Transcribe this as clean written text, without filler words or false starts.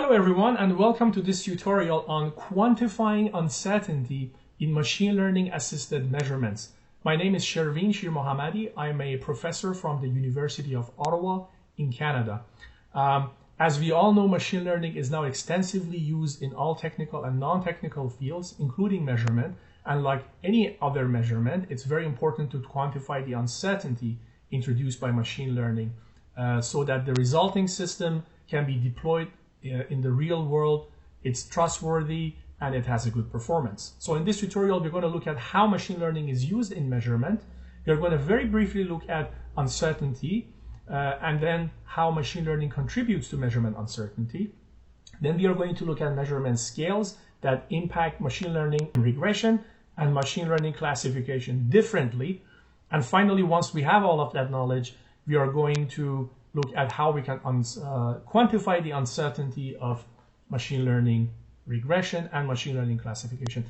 Hello everyone, and welcome to this tutorial on quantifying uncertainty in machine learning assisted measurements. My name is Shervin Shir Mohammadi. I'm a professor from the University of Ottawa in Canada. As we all know, machine learning is now extensively used in all technical and non-technical fields, including measurement. And like any other measurement, it's very important to quantify the uncertainty introduced by machine learning so that the resulting system can be deployed in the real world, it's trustworthy, and it has a good performance. So in this tutorial, we're going to look at how machine learning is used in measurement. We're going to very briefly look at uncertainty and then how machine learning contributes to measurement uncertainty. Then we are going to look at measurement scales that impact machine learning regression and machine learning classification differently. And finally, once we have all of that knowledge, we are going to look at how we can quantify the uncertainty of machine learning regression and machine learning classification.